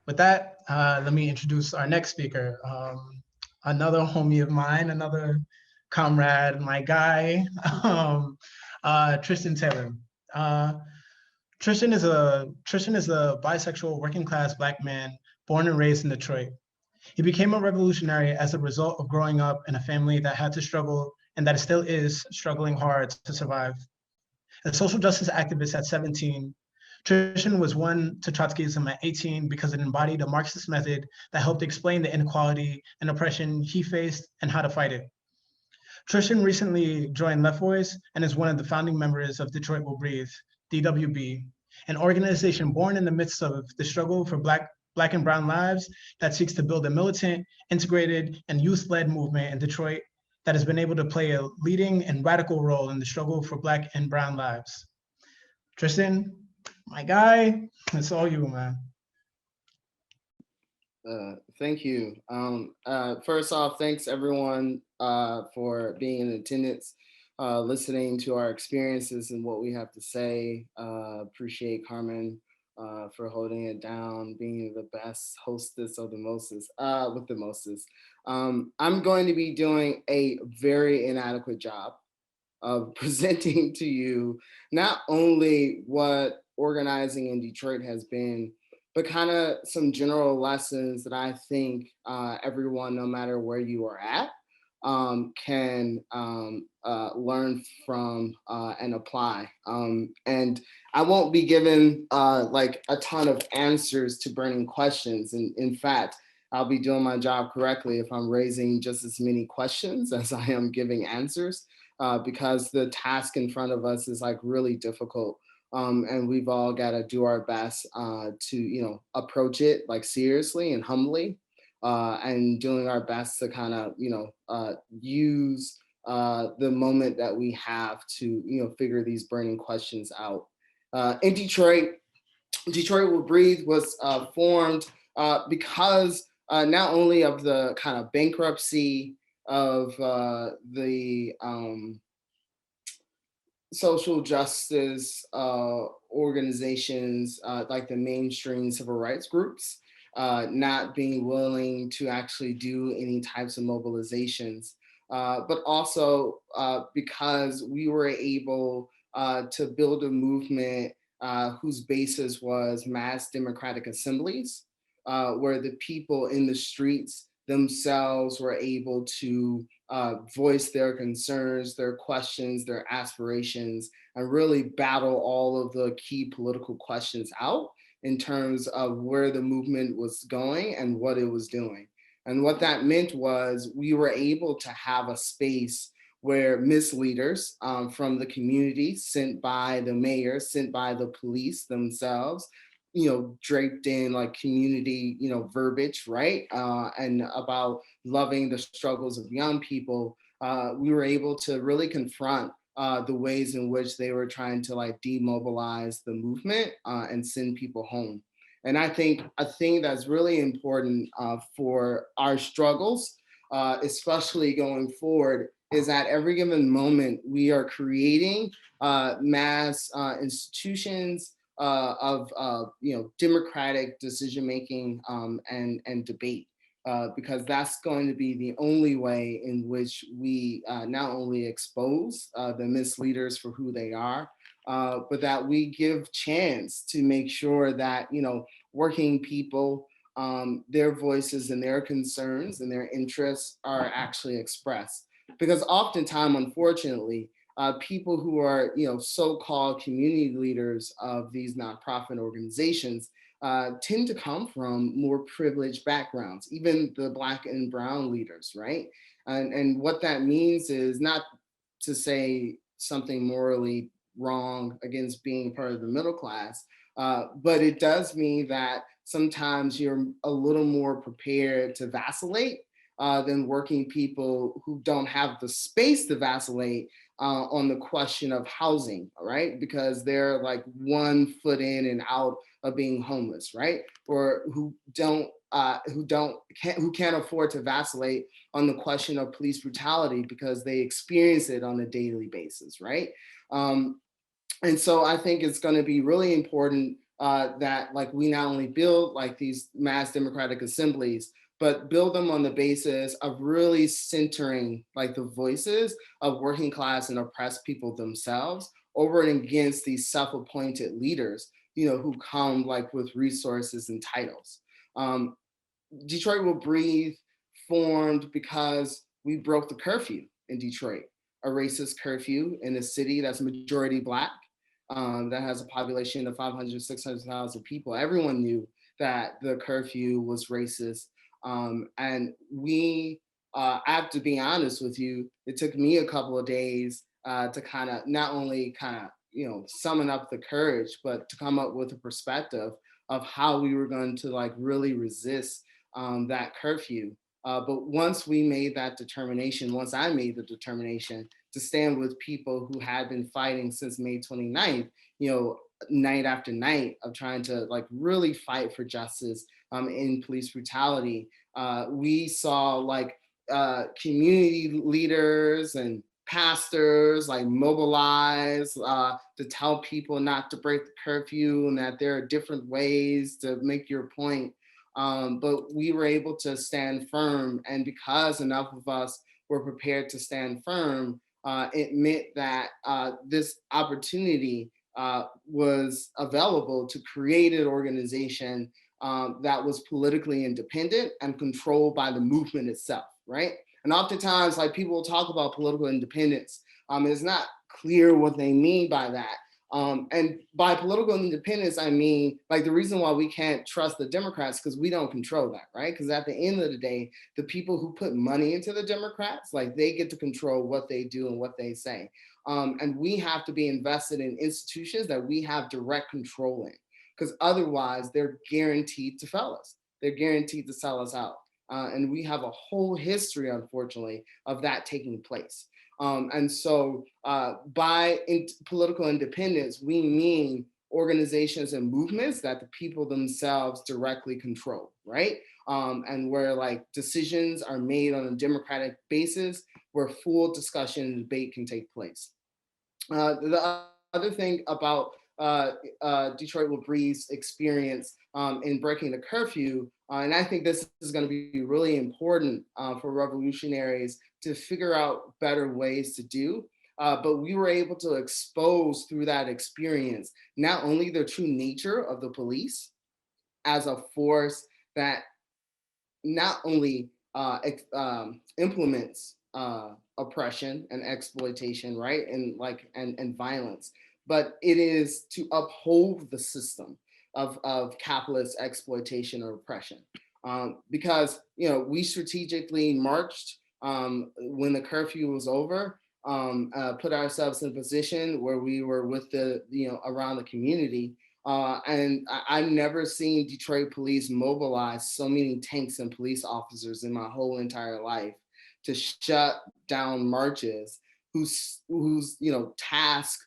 With that, let me introduce our next speaker, another homie of mine, another comrade, my guy, Tristan Taylor. Uh, Tristan is a bisexual working class Black man born and raised in Detroit. He became a revolutionary as a result of growing up in a family that had to struggle and that still is struggling hard to survive. A social justice activist at 17, Tristan was won to Trotskyism at 18 because it embodied a Marxist method that helped explain the inequality and oppression he faced and how to fight it. Tristan recently joined Left Voice and is one of the founding members of Detroit Will Breathe, DWB, an organization born in the midst of the struggle for Black and Brown lives that seeks to build a militant, integrated, and youth-led movement in Detroit that has been able to play a leading and radical role in the struggle for Black and Brown lives. Tristan, my guy, it's all you, man. Thank you. First off, thanks everyone for being in attendance, listening to our experiences and what we have to say. Appreciate Carmen for holding it down, being the best hostess of the mostest, with the mostest. I'm going to be doing a very inadequate job of presenting to you not only what organizing in Detroit has been, but kind of some general lessons that I think everyone, no matter where you are at, can learn from and apply. And I won't be given like a ton of answers to burning questions. And in fact, I'll be doing my job correctly if I'm raising just as many questions as I am giving answers, because the task in front of us is like really difficult. And we've all got to do our best to, approach it like seriously and humbly, and doing our best to kind of, use the moment that we have to, figure these burning questions out. In Detroit, Detroit Will Breathe was formed because not only of the kind of bankruptcy of the social justice organizations, like the mainstream civil rights groups, not being willing to actually do any types of mobilizations, but also because we were able to build a movement whose basis was mass democratic assemblies, where the people in the streets themselves were able to voice their concerns, their questions, their aspirations, and really battle all of the key political questions out in terms of where the movement was going and what it was doing. And what that meant was we were able to have a space where misleaders from the community, sent by the mayor, sent by the police themselves, draped in like community, verbiage, right? And about loving the struggles of young people, we were able to really confront the ways in which they were trying to like demobilize the movement and send people home. And I think a thing that's really important for our struggles, especially going forward, is at every given moment we are creating mass institutions of democratic decision making and debate, because that's going to be the only way in which we not only expose the misleaders for who they are, but that we give chance to make sure that working people, their voices and their concerns and their interests are actually expressed. Because oftentimes, unfortunately, people who are, so-called community leaders of these nonprofit organizations tend to come from more privileged backgrounds, even the Black and Brown leaders, right? And what that means is not to say something morally wrong against being part of the middle class, but it does mean that sometimes you're a little more prepared to vacillate than working people who don't have the space to vacillate on the question of housing, right? Because they're like 1 foot in and out of being homeless, right? Or who can't afford to vacillate on the question of police brutality because they experience it on a daily basis, right? And so I think it's going to be really important that like we not only build like these mass democratic assemblies, but build them on the basis of really centering like the voices of working class and oppressed people themselves over and against these self-appointed leaders, you know, who come like with resources and titles. Detroit Will Breathe formed because we broke the curfew in Detroit, a racist curfew in a city that's majority Black, that has a population of 500, 600,000 people. Everyone knew that the curfew was racist. And we, I have to be honest with you, it took me a couple of days to kind of not only kind of, you know, summon up the courage, but to come up with a perspective of how we were going to like really resist that curfew. But once we made that determination, once I made the determination to stand with people who had been fighting since May 29th, you know, night after night of trying to like really fight for justice in police brutality, we saw like community leaders and pastors like mobilize to tell people not to break the curfew and that there are different ways to make your point. But we were able to stand firm, and because enough of us were prepared to stand firm, it meant that this opportunity was available to create an organization that was politically independent and controlled by the movement itself, right? And oftentimes, like people will talk about political independence, it's not clear what they mean by that. And by political independence, I mean, like the reason why we can't trust the Democrats because we don't control that, right? Because at the end of the day, the people who put money into the Democrats, like they get to control what they do and what they say. And we have to be invested in institutions that we have direct control in, because otherwise they're guaranteed to fail us. They're guaranteed to sell us out. And we have a whole history, unfortunately, of that taking place. And so by political independence, we mean organizations and movements that the people themselves directly control, right? And where like decisions are made on a democratic basis, where full discussion and debate can take place. The other thing about Detroit Will Breathe's experience in breaking the curfew, and I think this is going to be really important for revolutionaries to figure out better ways to do. But we were able to expose through that experience not only the true nature of the police as a force that not only implements oppression and exploitation, right, and like and violence, but it is to uphold the system of capitalist exploitation or oppression. Because you know we strategically marched when the curfew was over, put ourselves in a position where we were with the around the community. And I've never seen Detroit police mobilize so many tanks and police officers in my whole entire life to shut down marches whose task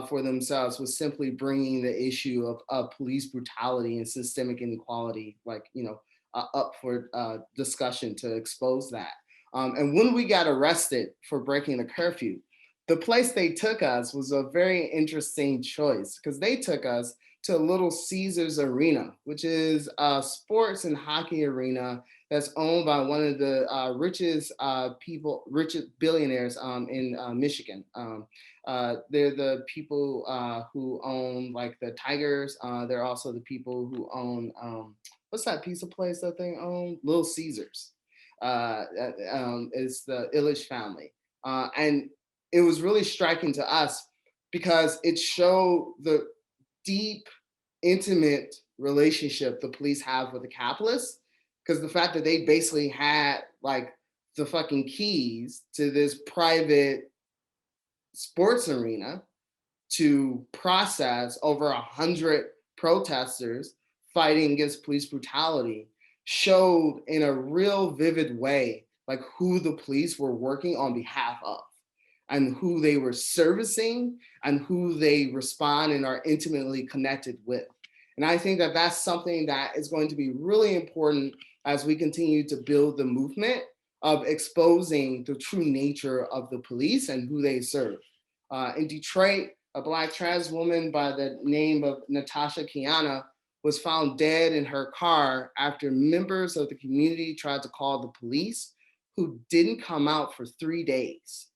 for themselves was simply bringing the issue of police brutality and systemic inequality, up for discussion to expose that. And when we got arrested for breaking the curfew, the place they took us was a very interesting choice because they took us to Little Caesars Arena, which is a sports and hockey arena that's owned by one of the richest billionaires in Michigan. They're the people who own like the Tigers. They're also the people who own, what's that piece of place that they own? Little Caesars. It's the Illich family. And it was really striking to us because it showed the deep, intimate relationship the police have with the capitalists, because the fact that they basically had like the fucking keys to this private sports arena to process over 100 protesters fighting against police brutality showed in a real vivid way like who the police were working on behalf of and who they were servicing and who they respond and are intimately connected with. And I think that that's something that is going to be really important as we continue to build the movement of exposing the true nature of the police and who they serve. In Detroit, a Black trans woman by the name of Natasha Kiana was found dead in her car after members of the community tried to call the police, who didn't come out for 3 days.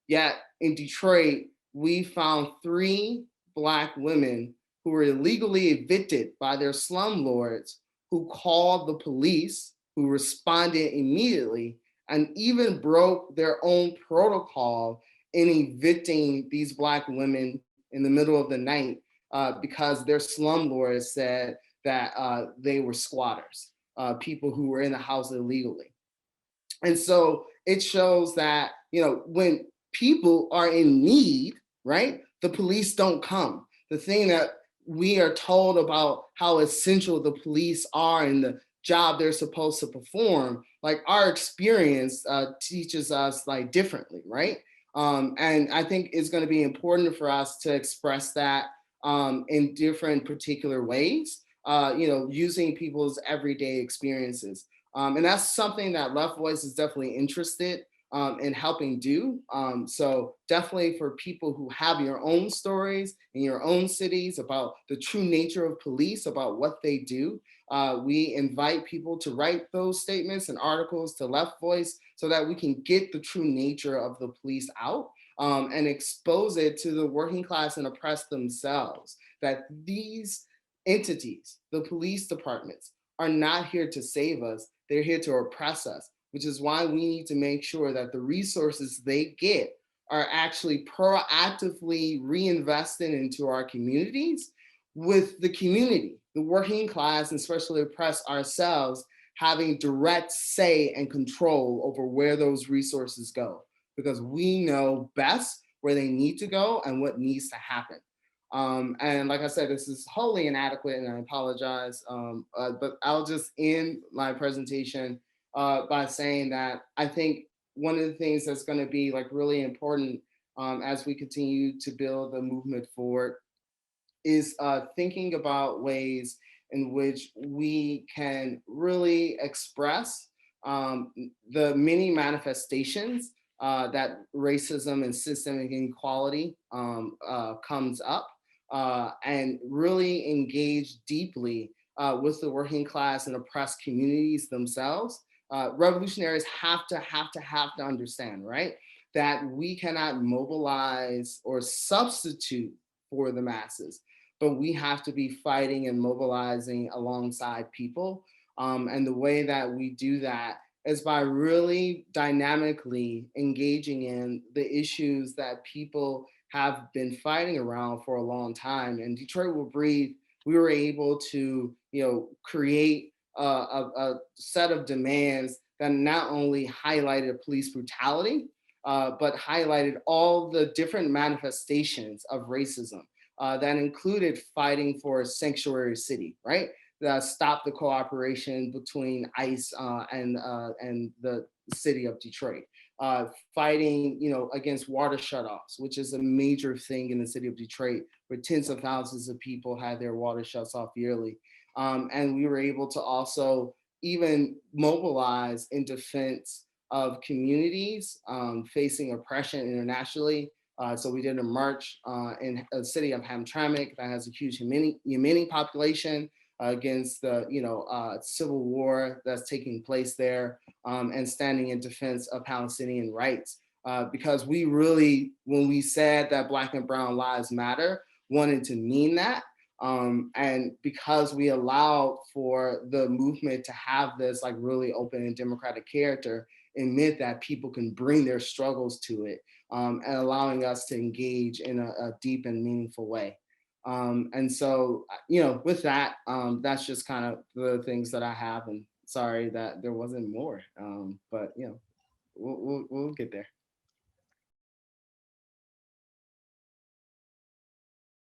Yet in Detroit, we found 3 Black women who were illegally evicted by their slumlords, who called the police, who responded immediately, and even broke their own protocol in evicting these Black women in the middle of the night because their slumlords said that they were squatters, people who were in the house illegally. And so it shows that, when people are in need, right, the police don't come. The thing that we are told about how essential the police are and the job they're supposed to perform, like our experience teaches us like differently, right? And I think it's going to be important for us to express that in different particular ways, using people's everyday experiences. And that's something that Left Voice is definitely interested in helping do. So definitely for people who have your own stories in your own cities about the true nature of police, about what they do, we invite people to write those statements and articles to Left Voice so that we can get the true nature of the police out and expose it to the working class and oppressed themselves, that these entities, the police departments, are not here to save us. They're here to oppress us, which is why we need to make sure that the resources they get are actually proactively reinvested into our communities, with the community, the working class, and especially oppressed ourselves, having direct say and control over where those resources go, because we know best where they need to go and what needs to happen. And like I said, this is wholly inadequate, and I apologize. But I'll just end my presentation by saying that I think one of the things that's going to be like really important as we continue to build the movement forward is thinking about ways in which we can really express the many manifestations that racism and systemic inequality comes up. And really engage deeply with the working class and oppressed communities themselves. Revolutionaries have to understand, right, that we cannot mobilize or substitute for the masses, but we have to be fighting and mobilizing alongside people. And the way that we do that is by really dynamically engaging in the issues that people have been fighting around for a long time. And Detroit Will Breathe, we were able to, create a set of demands that not only highlighted police brutality, but highlighted all the different manifestations of racism that included fighting for a sanctuary city, right? That stopped the cooperation between ICE and the city of Detroit. Fighting, against water shutoffs, which is a major thing in the city of Detroit, where tens of thousands of people had their water shuts off yearly. And we were able to also even mobilize in defense of communities facing oppression internationally. So we did a march in the city of Hamtramck that has a huge Yemeni population against the civil war that's taking place there, and standing in defense of Palestinian rights. Because we really, when we said that Black and Brown lives matter, wanted to mean that. And because we allowed for the movement to have this like really open and democratic character, admit that people can bring their struggles to it, and allowing us to engage in a deep and meaningful way. And so, with that, that's just kind of the things that I have. And sorry that there wasn't more, but we'll get there.